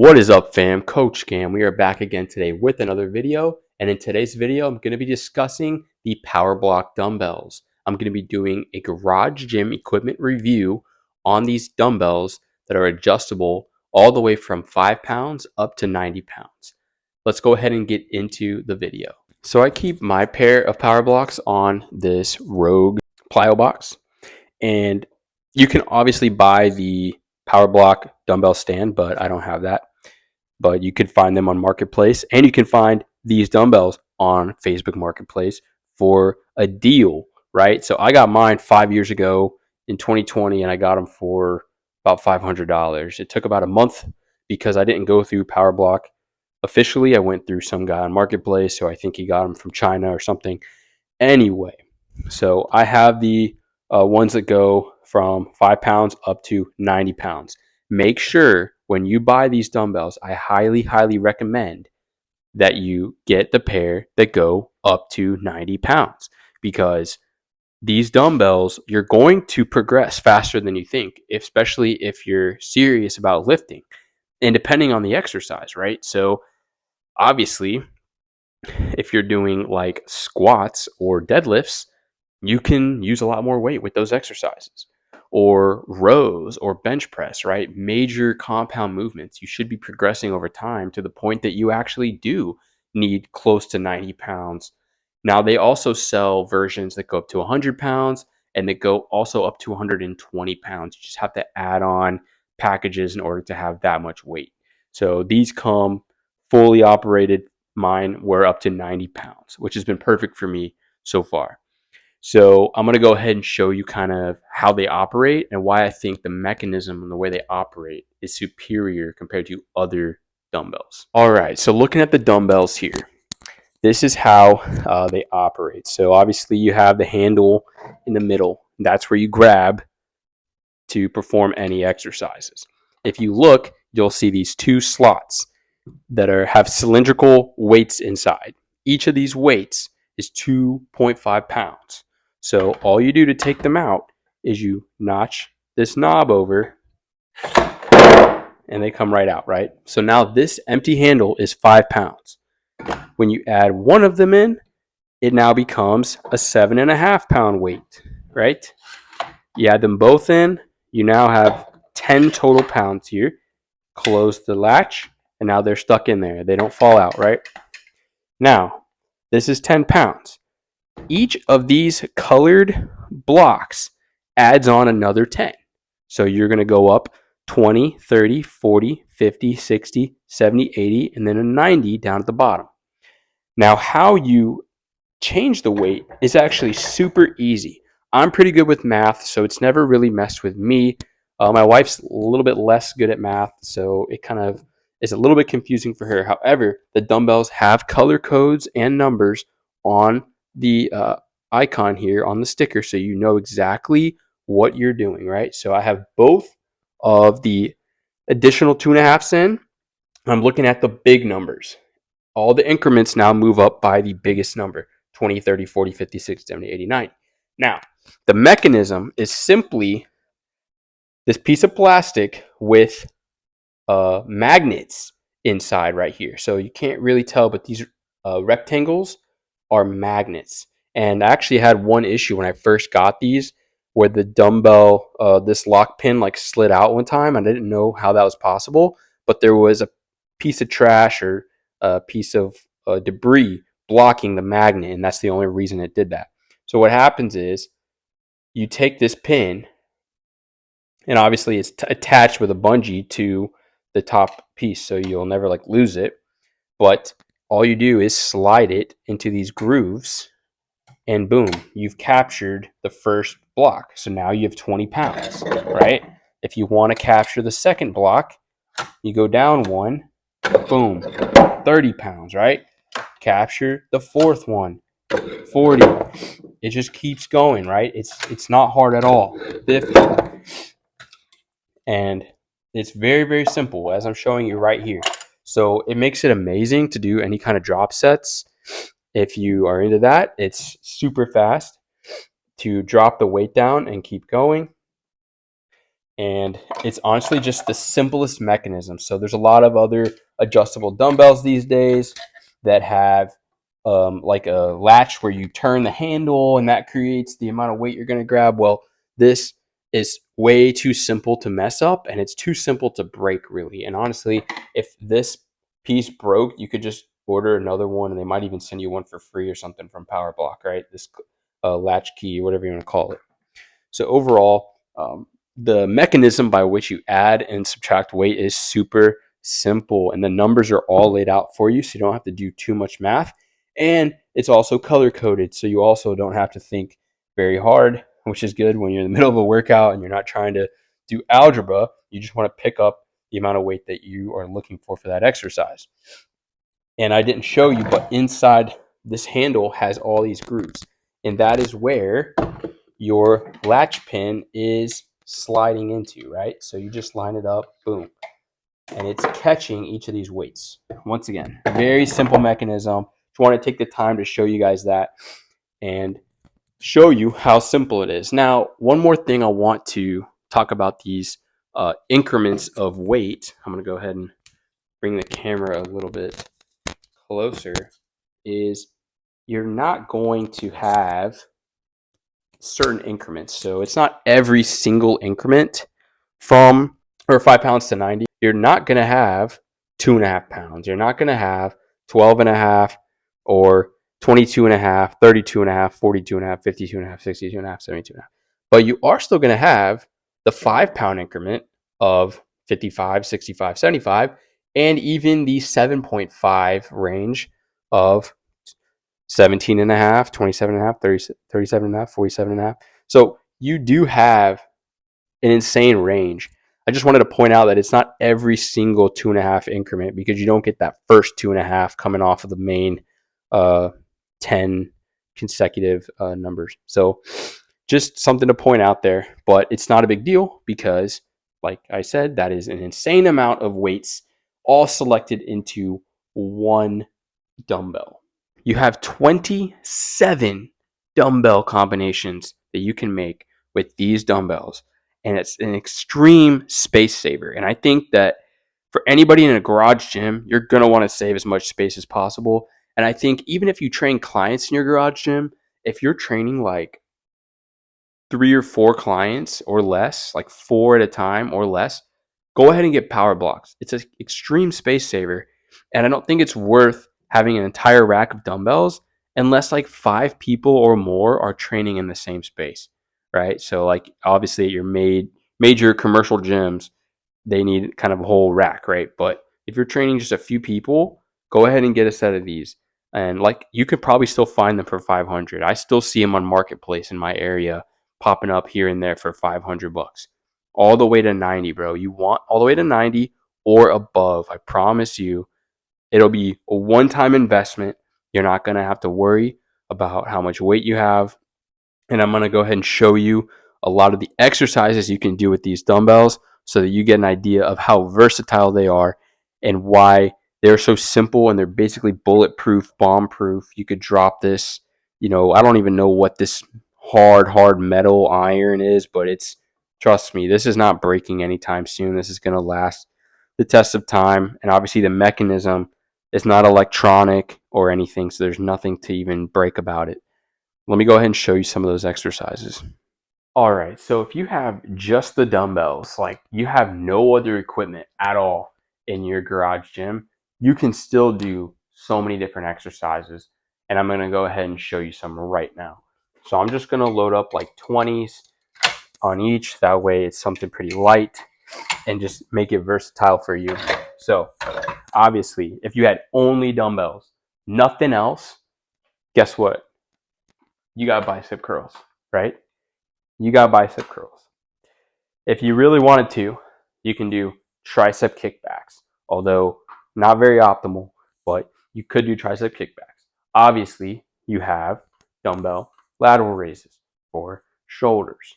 What is up, fam? Coach Cam. We are back again today with another video. And in today's video, I'm going to be discussing the Powerblock dumbbells. I'm going to be doing a garage gym equipment review on these dumbbells that are adjustable all the way from 5 pounds up to 90 pounds. Let's go ahead and get into the video. So I keep my pair of Powerblocks on this Rogue plyo box. And you can obviously buy the Powerblock dumbbell stand, but I don't have that. But you could find them on Marketplace, and you can find these dumbbells on Facebook Marketplace for a deal, right? So I got mine 5 years ago in 2020, and I got them for about $500. It took about a month because I didn't go through Powerblock officially. I went through some guy on Marketplace, so I think he got them from China or something. Anyway, so I have the ones that go from 5 pounds up to 90 pounds. Make sure when you buy these dumbbells, I highly recommend that you get the pair that go up to 90 pounds, because these dumbbells, you're going to progress faster than you think, especially if you're serious about lifting and depending on the exercise, right? So obviously, if you're doing like squats or deadlifts, you can use a lot more weight with those exercises, or rows or bench press, right? Major compound movements. You should be progressing over time to the point that you actually do need close to 90 pounds. Now, they also sell versions that go up to 100 pounds and that go also up to 120 pounds. You just have to add on packages in order to have that much weight. So these come fully operated. Mine were up to 90 pounds, which has been perfect for me so far. So I'm going to go ahead and show you kind of how they operate and why I think the mechanism and the way they operate is superior compared to other dumbbells. All right, so looking at the dumbbells here, this is how they operate. So obviously you have the handle in the middle. That's where you grab to perform any exercises. If you look, you'll see these two slots that have cylindrical weights inside. Each of these weights is 2.5 pounds. So all you do to take them out is you notch this knob over and they come right out, right? So now this empty handle is 5 pounds. When you add one of them in, it now becomes a 7.5 pound weight, right? You add them both in, you now have 10 total pounds here. Close the latch, and now they're stuck in there. They don't fall out, right? Now, this is 10 pounds. Each of these colored blocks adds on another 10. So you're going to go up 20, 30, 40, 50, 60, 70, 80, and then a 90 down at the bottom. Now, how you change the weight is actually super easy. I'm pretty good with math, so it's never really messed with me. My wife's a little bit less good at math, so it kind of is a little bit confusing for her. However, the dumbbells have color codes and numbers on the icon here on the sticker, so you know exactly what you're doing, right? So I have both of the additional 2.5s in. I'm looking at the big numbers. All the increments now move up by the biggest number: 20, 30, 40, 50, 60, 70, 80, 90. Now, the mechanism is simply this piece of plastic with magnets inside right here. So you can't really tell, but these rectangles are magnets. And I actually had one issue when I first got these where the dumbbell, this lock pin like slid out one time. I didn't know how that was possible, but there was a piece of trash or a piece of debris blocking the magnet, and that's the only reason it did that. So what happens is you take this pin, and obviously it's attached with a bungee to the top piece, so you'll never like lose it. But all you do is slide it into these grooves, and boom, you've captured the first block. So now you have 20 pounds, right? If you want to capture the second block, you go down one, boom, 30 pounds, right? Capture the fourth one, 40. It just keeps going, right? It's not hard at all. 50. And it's very simple, as I'm showing you right here. So it makes it amazing to do any kind of drop sets. If you are into that, it's super fast to drop the weight down and keep going. And it's honestly just the simplest mechanism. So there's a lot of other adjustable dumbbells these days that have like a latch where you turn the handle and that creates the amount of weight you're going to grab. Well, this is way too simple to mess up, and it's too simple to break, really. And honestly, if this piece broke, you could just order another one, and they might even send you one for free or something from Powerblock, right? This latch key, whatever you want to call it. So overall, the mechanism by which you add and subtract weight is super simple, and the numbers are all laid out for you, so you don't have to do too much math. And it's also color coded, so you also don't have to think very hard, which is good when you're in the middle of a workout and you're not trying to do algebra. You just want to pick up the amount of weight that you are looking for that exercise. And I didn't show you, but inside this handle has all these grooves, and that is where your latch pin is sliding into, right? So you just line it up, boom, and it's catching each of these weights. Once again, very simple mechanism. Just want to take the time to show you guys that and show you how simple it is. Now, one more thing I want to talk about these increments of weight. I'm going to go ahead and bring the camera a little bit closer. Is you're not going to have certain increments. So it's not every single increment from 5 pounds to 90. You're not going to have 2.5 pounds. You're not going to have 12.5 or 22.5, 32.5, 42.5, 52.5, 62.5, 72.5. But you are still going to have the 5 pound increment of 55, 65, 75, and even the 7.5 range of 17 and a half, 27 and a half, 30, 37 and a half, 47 and a half. So you do have an insane range. I just wanted to point out that it's not every single 2.5 increment, because you don't get that first 2.5 coming off of the main 10 consecutive numbers. So just something to point out there, but it's not a big deal because, like I said, that is an insane amount of weights all selected into one dumbbell. You have 27 dumbbell combinations that you can make with these dumbbells, and it's an extreme space saver. And I think that for anybody in a garage gym, you're going to want to save as much space as possible. And I think even if you train clients in your garage gym, if you're training like 3 or 4 clients or less, like 4 at a time or less, go ahead and get Powerblocks. It's an extreme space saver, and I don't think it's worth having an entire rack of dumbbells unless like 5 people or more are training in the same space, right? So like obviously at your major commercial gyms, they need kind of a whole rack, right? But if you're training just a few people, go ahead and get a set of these. And like you could probably still find them for 500. I still see them on Marketplace in my area popping up here and there for 500 bucks. All the way to 90, bro. You want all the way to 90 or above. I promise you, it'll be a one-time investment. You're not going to have to worry about how much weight you have. And I'm going to go ahead and show you a lot of the exercises you can do with these dumbbells so that you get an idea of how versatile they are and why they're so simple, and they're basically bulletproof, bomb-proof. You could drop this, I don't even know what this hard metal iron is, but trust me, this is not breaking anytime soon. This is going to last the test of time. And obviously the mechanism is not electronic or anything, so there's nothing to even break about it. Let me go ahead and show you some of those exercises. All right, so if you have just the dumbbells, like you have no other equipment at all in your garage gym, you can still do so many different exercises. And I'm going to go ahead and show you some right now. So I'm just going to load up like 20s on each. That way it's something pretty light and just make it versatile for you. So obviously, if you had only dumbbells, nothing else, guess what? You got bicep curls, right? You got bicep curls. If you really wanted to, you can do tricep kickbacks, although not very optimal, but you could do tricep kickbacks. Obviously, you have dumbbell lateral raises for shoulders.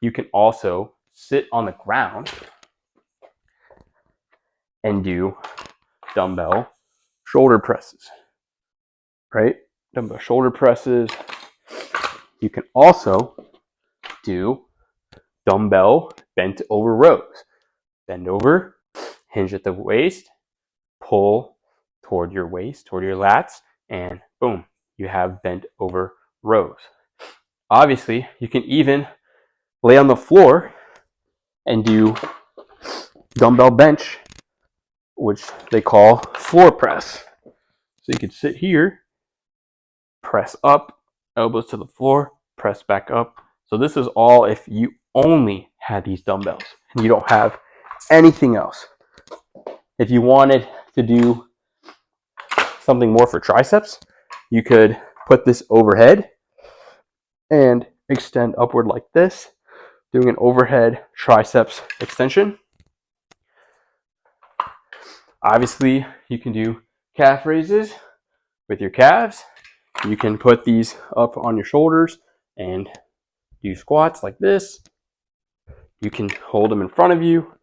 You can also sit on the ground and do dumbbell shoulder presses, right? Dumbbell shoulder presses. You can also do dumbbell bent over rows. Bend over, hinge at the waist, pull toward your waist, toward your lats, and boom, you have bent over rows. Obviously, you can even lay on the floor and do dumbbell bench, which they call floor press. So you could sit here, press up, elbows to the floor, press back up. So this is all if you only had these dumbbells and you don't have anything else. If you wanted to do something more for triceps, you could put this overhead and extend upward like this, doing an overhead triceps extension. Obviously, you can do calf raises with your calves. You can put these up on your shoulders and do squats like this. You can hold them in front of you,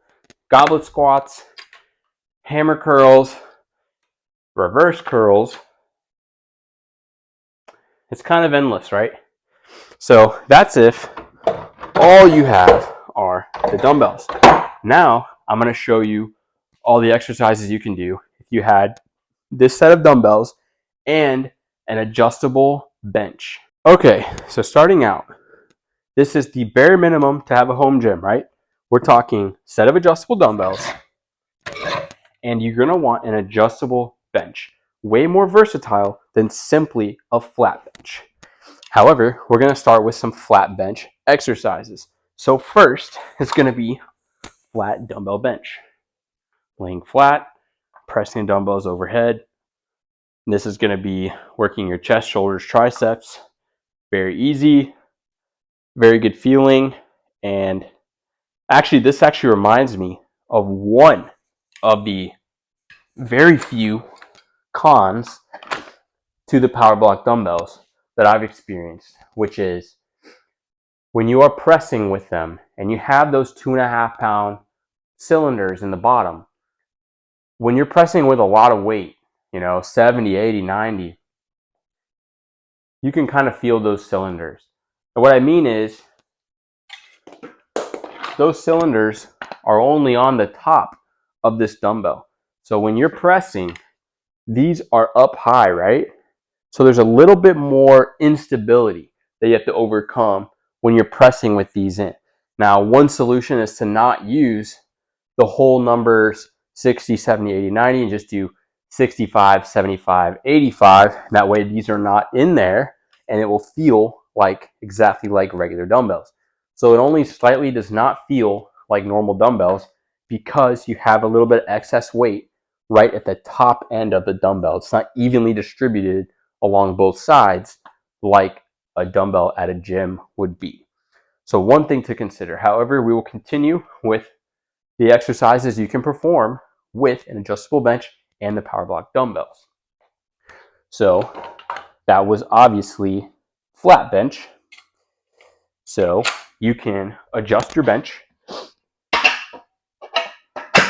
goblet squats, hammer curls, reverse curls. It's kind of endless, right? So that's if all you have are the dumbbells. Now I'm going to show you all the exercises you can do if you had this set of dumbbells and an adjustable bench. Okay, so starting out, this is the bare minimum to have a home gym, right? We're talking set of adjustable dumbbells, and you're going to want an adjustable bench. Way more versatile than simply a flat bench. However, we're going to start with some flat bench exercises. So first, it's going to be flat dumbbell bench. Laying flat, pressing dumbbells overhead. And this is going to be working your chest, shoulders, triceps. Very easy, very good feeling. And actually, this actually reminds me of one of the very few cons to the Powerblock dumbbells that I've experienced, which is when you are pressing with them and you have those 2.5 pound cylinders in the bottom, when you're pressing with a lot of weight, 70, 80, 90, you can kind of feel those cylinders. And what I mean is those cylinders are only on the top of this dumbbell. So when you're pressing, these are up high, right? So there's a little bit more instability that you have to overcome when you're pressing with these in. Now, one solution is to not use the whole numbers 60, 70, 80, 90 and just do 65, 75, 85. That way these are not in there and it will feel exactly like regular dumbbells. So it only slightly does not feel like normal dumbbells because you have a little bit of excess weight right at the top end of the dumbbell. It's not evenly distributed along both sides like a dumbbell at a gym would be. So one thing to consider. However, we will continue with the exercises you can perform with an adjustable bench and the Powerblock dumbbells. So that was obviously flat bench. So you can adjust your bench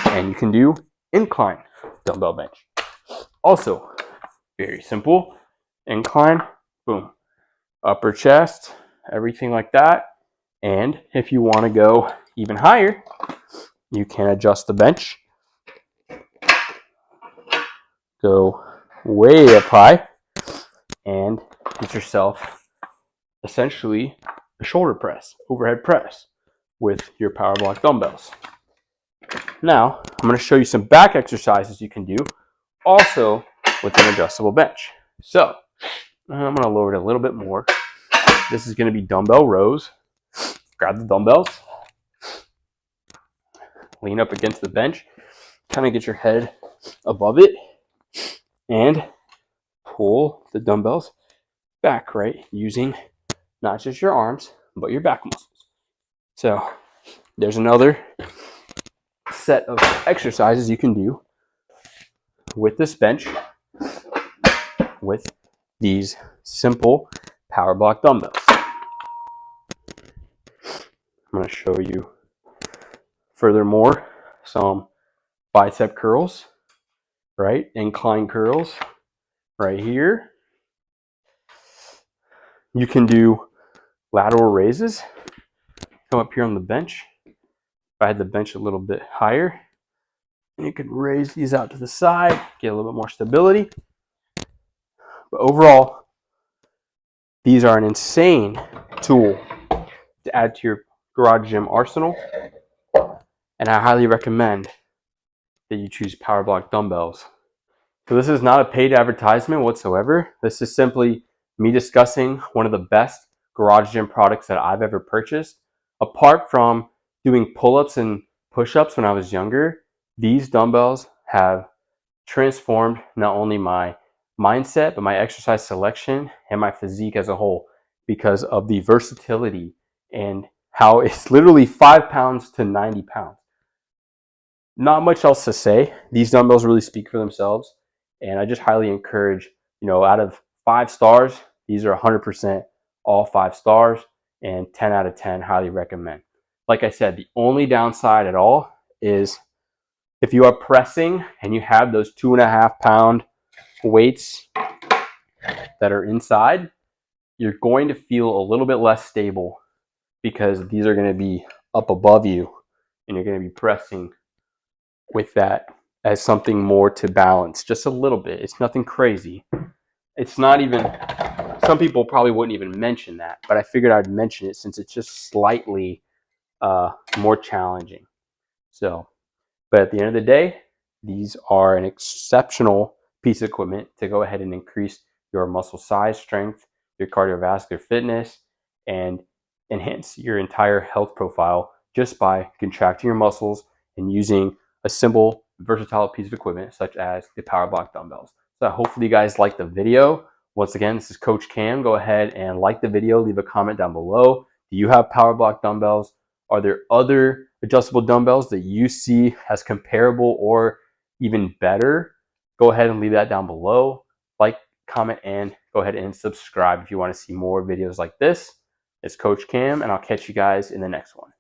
and you can do incline dumbbell bench. Also, very simple. Incline, boom. Upper chest, everything like that. And if you want to go even higher, you can adjust the bench. Go way up high and get yourself essentially a shoulder press, overhead press with your Powerblock dumbbells. Now, I'm going to show you some back exercises you can do also with an adjustable bench. So, I'm going to lower it a little bit more. This is going to be dumbbell rows. Grab the dumbbells, lean up against the bench, kind of get your head above it, and pull the dumbbells back, right? Using not just your arms, but your back muscles. So there's another set of exercises you can do with this bench with these simple Powerblock dumbbells. I'm going to show you furthermore some bicep curls, right? Incline curls right here. You can do lateral raises. Come up here on the bench, I had the bench a little bit higher, and you can raise these out to the side, get a little bit more stability. But overall, these are an insane tool to add to your garage gym arsenal, and I highly recommend that you choose Powerblock dumbbells. So this is not a paid advertisement whatsoever. This is simply me discussing one of the best garage gym products that I've ever purchased. Apart from doing pull-ups and push-ups when I was younger, these dumbbells have transformed not only my mindset, but my exercise selection and my physique as a whole because of the versatility and how it's literally 5 pounds to 90 pounds. Not much else to say. These dumbbells really speak for themselves, and I just highly encourage, out of 5 stars, these are 100% all 5 stars, and 10 out of 10 highly recommend. Like I said, the only downside at all is if you are pressing and you have those 2.5 pound weights that are inside, you're going to feel a little bit less stable because these are going to be up above you and you're going to be pressing with that as something more to balance, just a little bit. It's nothing crazy. It's not even, some people probably wouldn't even mention that, but I figured I'd mention it since it's just slightly more challenging. So, but at the end of the day, these are an exceptional piece of equipment to go ahead and increase your muscle size, strength, your cardiovascular fitness, and enhance your entire health profile just by contracting your muscles and using a simple, versatile piece of equipment such as the Powerblock dumbbells. So hopefully you guys liked the video. Once again, this is Coach Cam. Go ahead and like the video, leave a comment down below. Do you have Powerblock dumbbells? Are there other adjustable dumbbells that you see as comparable or even better? Go ahead and leave that down below. Like, comment, and go ahead and subscribe if you want to see more videos like this. It's Coach Cam, and I'll catch you guys in the next one.